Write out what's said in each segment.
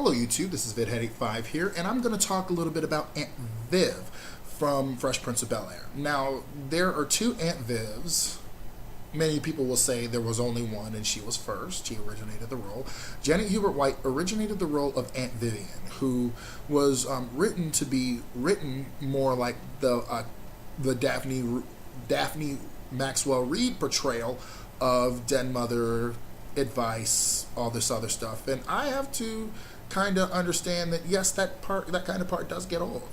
Hello YouTube, this is Vid85 here, and I'm going to talk a little bit about Aunt Viv from Fresh Prince of Bel-Air. Now, there are two Aunt Vivs. Many people will say there was only one and she was first. She originated the role. Janet Hubert-White originated the role of Aunt Vivian, who was written to be written more like the Daphne Maxwell Reid portrayal of Den Mother, advice, all this other stuff. And I have to kind of understand that yes, that kind of part does get old.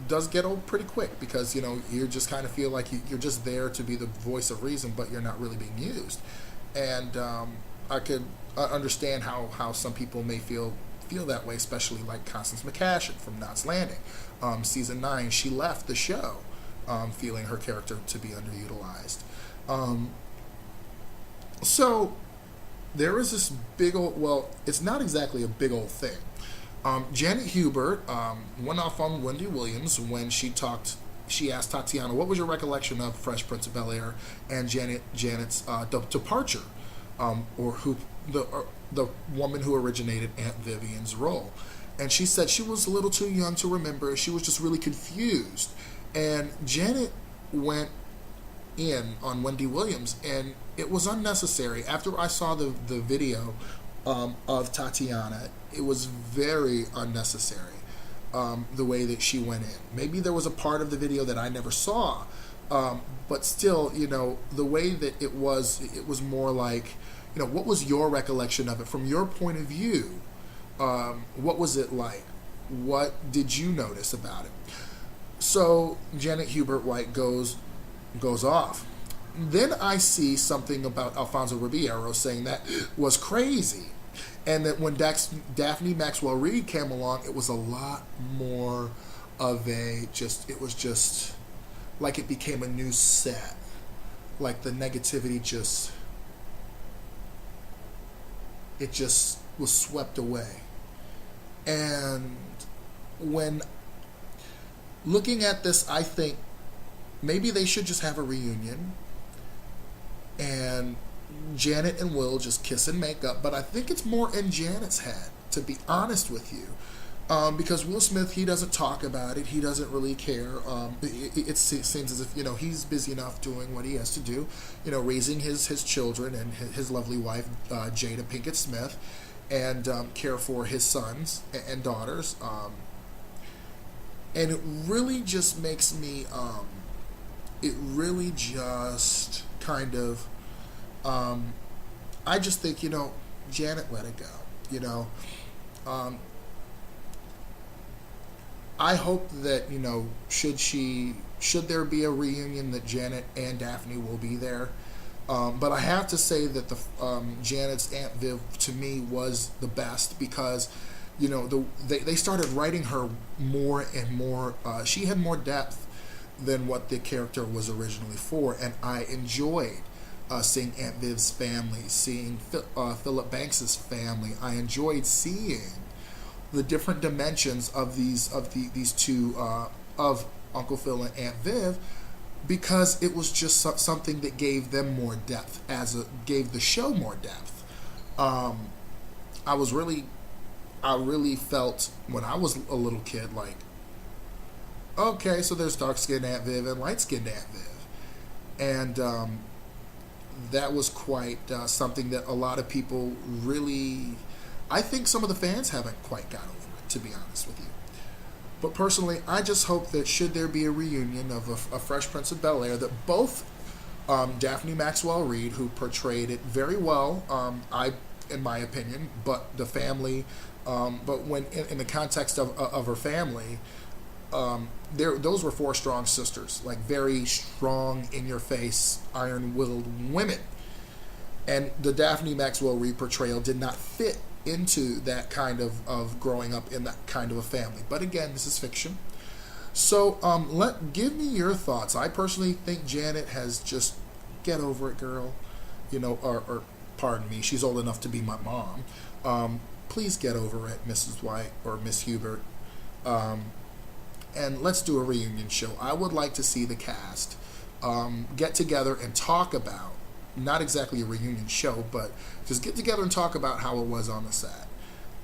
Does get old pretty quick because you just kind of feel like you're just there to be the voice of reason, but you're not really being used. And I could understand how some people may feel that way, especially like Constance McCashin from Knots Landing. Season 9, she left the show feeling her character to be underutilized. So there is this big old, well, it's not exactly a big old thing. Janet Hubert went off on Wendy Williams when she asked Tatiana, what was your recollection of Fresh Prince of Bel-Air and Janet's departure, or who the woman who originated Aunt Vivian's role. And she said she was a little too young to remember. She was just really confused. And Janet went in on Wendy Williams, and it was unnecessary. After I saw the video of Tatiana, it was very unnecessary, the way that she went in. Maybe there was a part of the video that I never saw, but still, the way that it was more like, what was your recollection of it from your point of view? What was it like? What did you notice about it? So Janet Hubert-White goes off. Then I see something about Alfonso Ribeiro saying that was crazy. And that when Daphne Maxwell Reid came along, it was a lot more of it was just like it became a new set. Like the negativity it just was swept away. And when looking at this, I think maybe they should just have a reunion and Janet and Will just kiss and make up. But I think it's more in Janet's head, to be honest with you. Because Will Smith, he doesn't talk about it. He doesn't really care. It seems as if, he's busy enough doing what he has to do, raising his children and his lovely wife, Jada Pinkett Smith, and care for his sons and daughters. And it really just makes me, it really just kind of, I just think, Janet, let it go, I hope that, should there be a reunion, that Janet and Daphne will be there. But I have to say that Janet's Aunt Viv, to me, was the best because, they started writing her more and more. She had more depth than what the character was originally for, and I enjoyed seeing Aunt Viv's family, seeing Philip Banks's family. I enjoyed seeing the different dimensions of these two of Uncle Phil and Aunt Viv, because it was just something that gave them more depth, gave the show more depth. I really felt when I was a little kid like, okay, so there's dark-skinned Aunt Viv and light-skinned Aunt Viv. And that was quite something that a lot of people really, I think some of the fans haven't quite got over it, to be honest with you. But personally, I just hope that should there be a reunion of a Fresh Prince of Bel-Air, that both Daphne Maxwell Reid, who portrayed it very well, in my opinion, but the family, but when in the context of her family, those were four strong sisters, like very strong, in-your-face, iron-willed women. And the Daphne Maxwell Reid portrayal did not fit into that kind of growing up in that kind of a family. But again, this is fiction. So give me your thoughts. I personally think Janet has just, get over it, girl. Or pardon me, she's old enough to be my mom. Please get over it, Mrs. White or Miss Hubert. And let's do a reunion show. I would like to see the cast get together and talk about not exactly a reunion show, but just get together and talk about how it was on the set.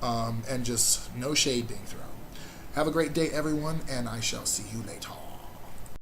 and just no shade being thrown. Have a great day, everyone, and I shall see you later.